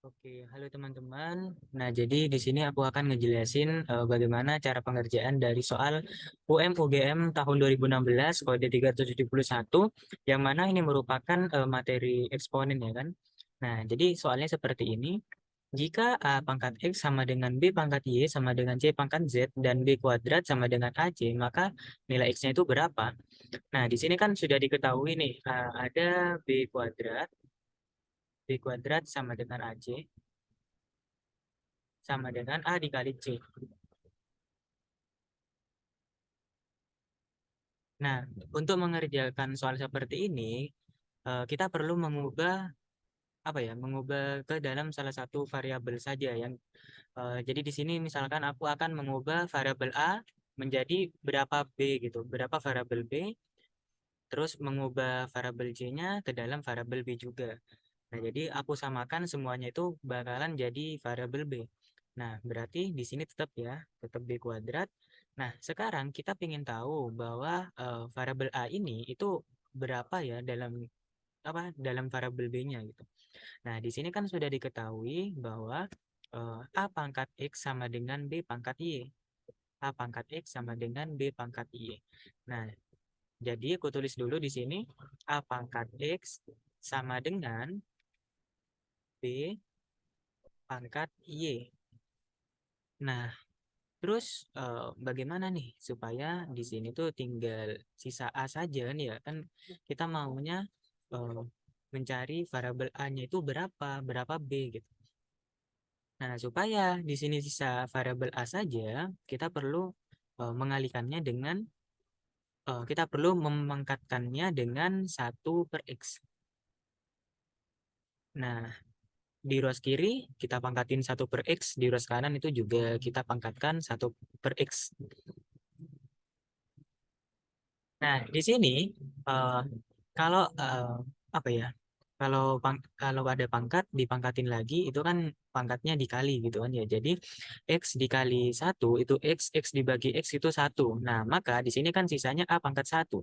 Oke, halo teman-teman. Nah, jadi di sini aku akan ngejelasin bagaimana cara pengerjaan dari soal UM-UGM tahun 2016 kode 371 yang mana ini merupakan materi eksponen ya kan. Nah, jadi soalnya seperti ini. Jika A pangkat X sama dengan B pangkat Y sama dengan C pangkat Z dan B kuadrat sama dengan AC, maka nilai X-nya itu berapa? Nah, di sini kan sudah diketahui nih, ada B kuadrat sama dengan AC sama dengan A dikali C. Nah, untuk mengerjakan soal seperti ini, kita perlu mengubah apa ya, mengubah ke dalam salah satu variabel saja yang jadi di sini misalkan aku akan mengubah variabel A menjadi berapa B gitu, berapa variabel B, terus mengubah variabel C-nya ke dalam variabel B juga. Nah, jadi aku samakan semuanya itu bakalan jadi variabel B. Nah, berarti di sini tetap ya, tetap B kuadrat. Nah, sekarang kita ingin tahu bahwa variabel A ini itu berapa ya dalam variabel B-nya gitu. Nah, di sini kan sudah diketahui bahwa A pangkat X sama dengan B pangkat Y. A pangkat X sama dengan B pangkat Y. Nah, jadi aku tulis dulu di sini A pangkat X sama dengan B pangkat Y. Nah, terus bagaimana nih supaya di sini tuh tinggal sisa A saja nih ya kan kita maunya eh, mencari variabel A-nya itu berapa, berapa B gitu. Nah, supaya di sini sisa variabel A saja, kita perlu mengalihkannya dengan kita perlu memangkatkannya dengan 1/X. Nah, di rows kiri kita pangkatin 1/X, di rows kanan itu juga kita pangkatkan 1/X. Nah, di sini eh, kalau apa ya? Kalau ada pangkat dipangkatin lagi itu kan pangkatnya dikali gitu kan ya. Jadi X dikali 1 itu X dibagi X itu 1. Nah, maka di sini kan sisanya A pangkat 1.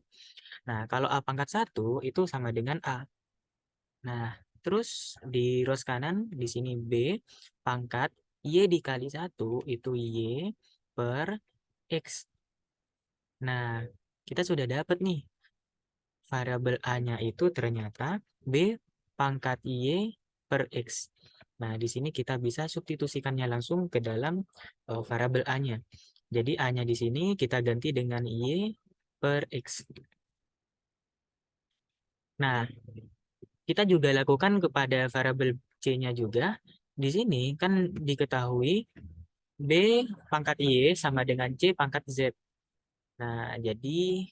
Nah, kalau A pangkat 1 itu sama dengan A. Nah, terus di rows kanan di sini B pangkat Y dikali 1 itu Y per X. Nah, kita sudah dapat nih variabel A-nya itu ternyata B pangkat Y per X. Nah, di sini kita bisa substitusikannya langsung ke dalam variabel A-nya. Jadi A-nya di sini kita ganti dengan Y per X. Nah, kita juga lakukan kepada variabel C-nya juga. Di sini kan diketahui B pangkat Y sama dengan C pangkat Z. Nah, jadi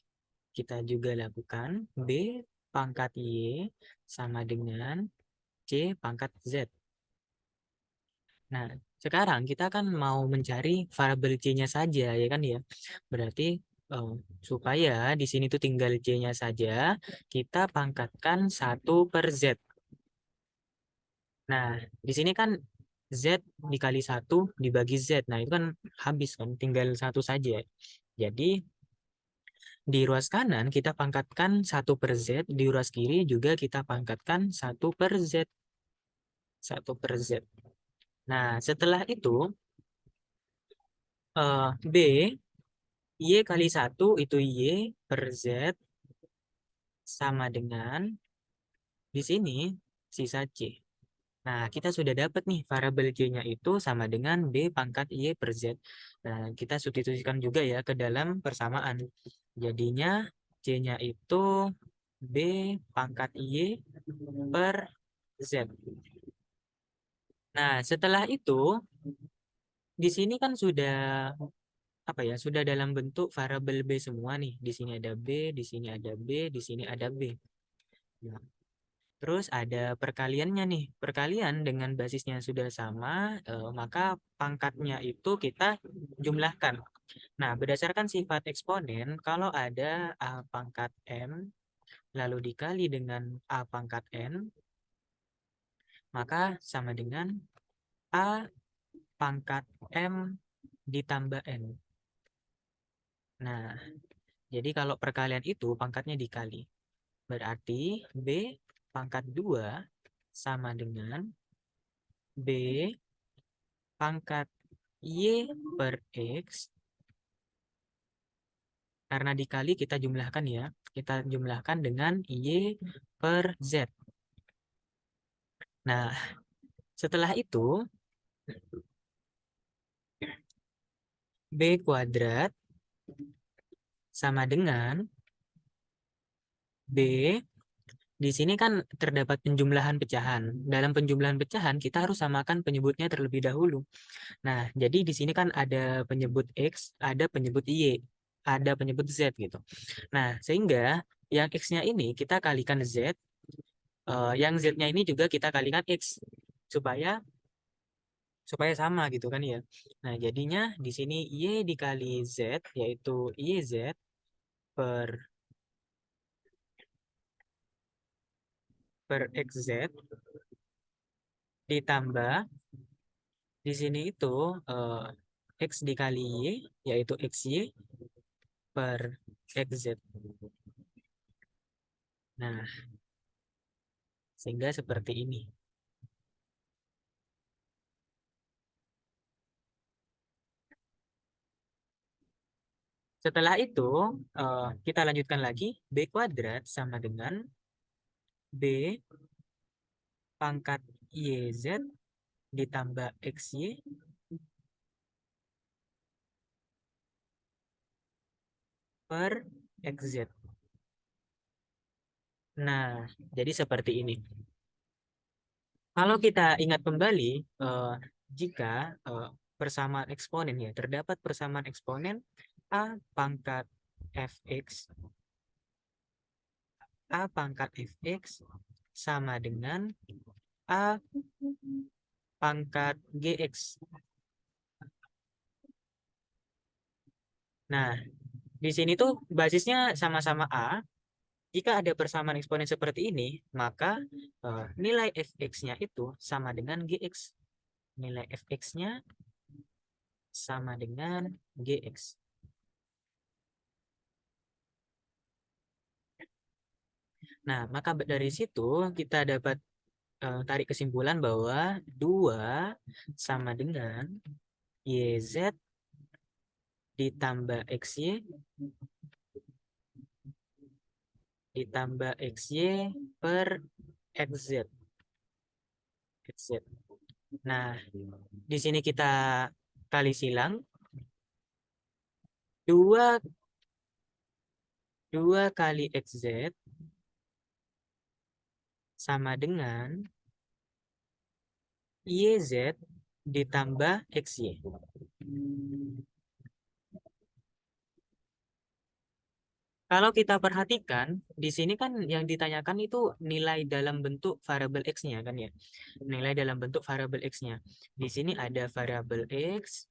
kita juga lakukan B pangkat Y sama dengan C pangkat Z. Nah, sekarang kita kan mau mencari variabel C-nya saja, ya kan ya. Berarti eh, supaya di sini tuh tinggal C-nya saja, kita pangkatkan 1/Z. Nah, di sini kan Z dikali 1 dibagi Z. Nah, itu kan habis kan, tinggal satu saja. Jadi, di ruas kanan kita pangkatkan 1/Z, di ruas kiri juga kita pangkatkan 1/Z. 1/Z. Nah, setelah itu B Y kali 1 itu Y per Z sama dengan di sini sisa C. Nah, kita sudah dapat nih variabel C-nya itu sama dengan B pangkat Y per Z. Nah, kita substitusikan juga ya ke dalam persamaan. Jadinya C-nya itu B pangkat Y per Z. Nah, setelah itu di sini kan sudah apa ya? Sudah dalam bentuk variabel B semua nih. Di sini ada B, di sini ada B, di sini ada B. Nah, terus ada perkaliannya nih. Perkalian dengan basisnya sudah sama, maka pangkatnya itu kita jumlahkan. Nah, berdasarkan sifat eksponen, kalau ada A pangkat M, lalu dikali dengan A pangkat N, maka sama dengan A pangkat M ditambah N. Nah, jadi kalau perkalian itu pangkatnya dikali. Berarti B pangkat 2 sama dengan B pangkat Y per X, karena dikali kita jumlahkan ya. Kita jumlahkan dengan Y per Z. Nah, setelah itu B kuadrat sama dengan B. Di sini kan terdapat penjumlahan pecahan. Dalam penjumlahan pecahan kita harus samakan penyebutnya terlebih dahulu. Nah, jadi di sini kan ada penyebut X, ada penyebut Y, ada penyebut Z gitu. Nah, sehingga yang X-nya ini kita kalikan Z, yang Z-nya ini juga kita kalikan X supaya supaya sama gitu kan ya. Nah, jadinya di sini Y dikali Z yaitu YZ per XZ ditambah di sini itu X dikali Y yaitu XY per XZ. Nah, sehingga seperti ini. Setelah itu, kita lanjutkan lagi. B kuadrat sama dengan B pangkat YZ ditambah XY per XZ. Nah, jadi seperti ini. Kalau kita ingat kembali, jika persamaan eksponen ya, terdapat persamaan eksponen A pangkat fx, A pangkat fx sama dengan A pangkat gx. Nah, di sini tuh basisnya sama-sama A. Jika ada persamaan eksponen seperti ini, maka nilai fx-nya itu sama dengan gx. Nilai fx-nya sama dengan gx. Nah, maka dari situ kita dapat tarik kesimpulan bahwa 2 sama dengan YZ ditambah XY ditambah XY per XZ. XZ. Nah, di sini kita kali silang 2 kali XZ sama dengan YZ ditambah XY. Kalau kita perhatikan, di sini kan yang ditanyakan itu nilai dalam bentuk variabel X-nya kan ya. Nilai dalam bentuk variabel X-nya. Di sini ada variabel X,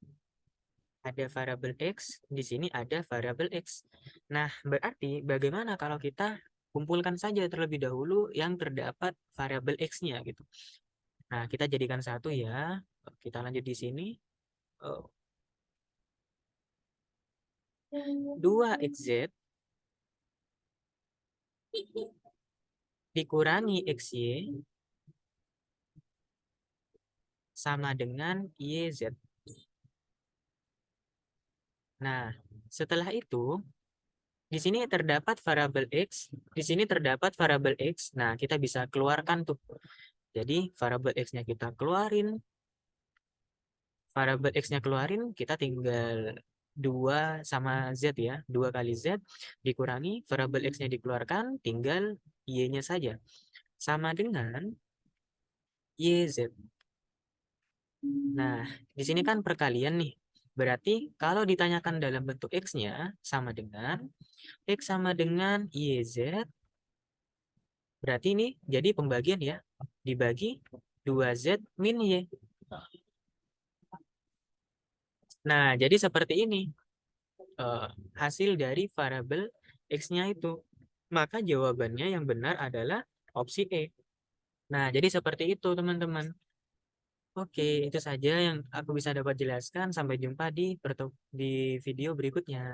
ada variabel X, di sini ada variabel X. Nah, berarti bagaimana kalau kita kumpulkan saja terlebih dahulu yang terdapat variabel X-nya gitu. Nah, kita jadikan satu ya. Kita lanjut di sini. 2XZ dikurangi XY sama dengan YZ. Nah, setelah itu, di sini terdapat variabel X, di sini terdapat variabel X. Nah, kita bisa keluarkan tuh. Jadi, variabel X-nya kita keluarin. Variabel X-nya keluarin, kita tinggal 2 sama Z ya. 2 kali Z dikurangi, variabel X-nya dikeluarkan, tinggal Y-nya saja. Sama dengan YZ. Nah, di sini kan perkalian nih. Berarti kalau ditanyakan dalam bentuk X-nya sama dengan X sama dengan YZ. Berarti ini jadi pembagian ya. Dibagi 2Z min Y. Nah, jadi seperti ini. Hasil dari variabel X-nya itu. Maka jawabannya yang benar adalah opsi E. Nah, jadi seperti itu teman-teman. Oke, itu saja yang aku bisa dapat jelaskan. Sampai jumpa di video berikutnya.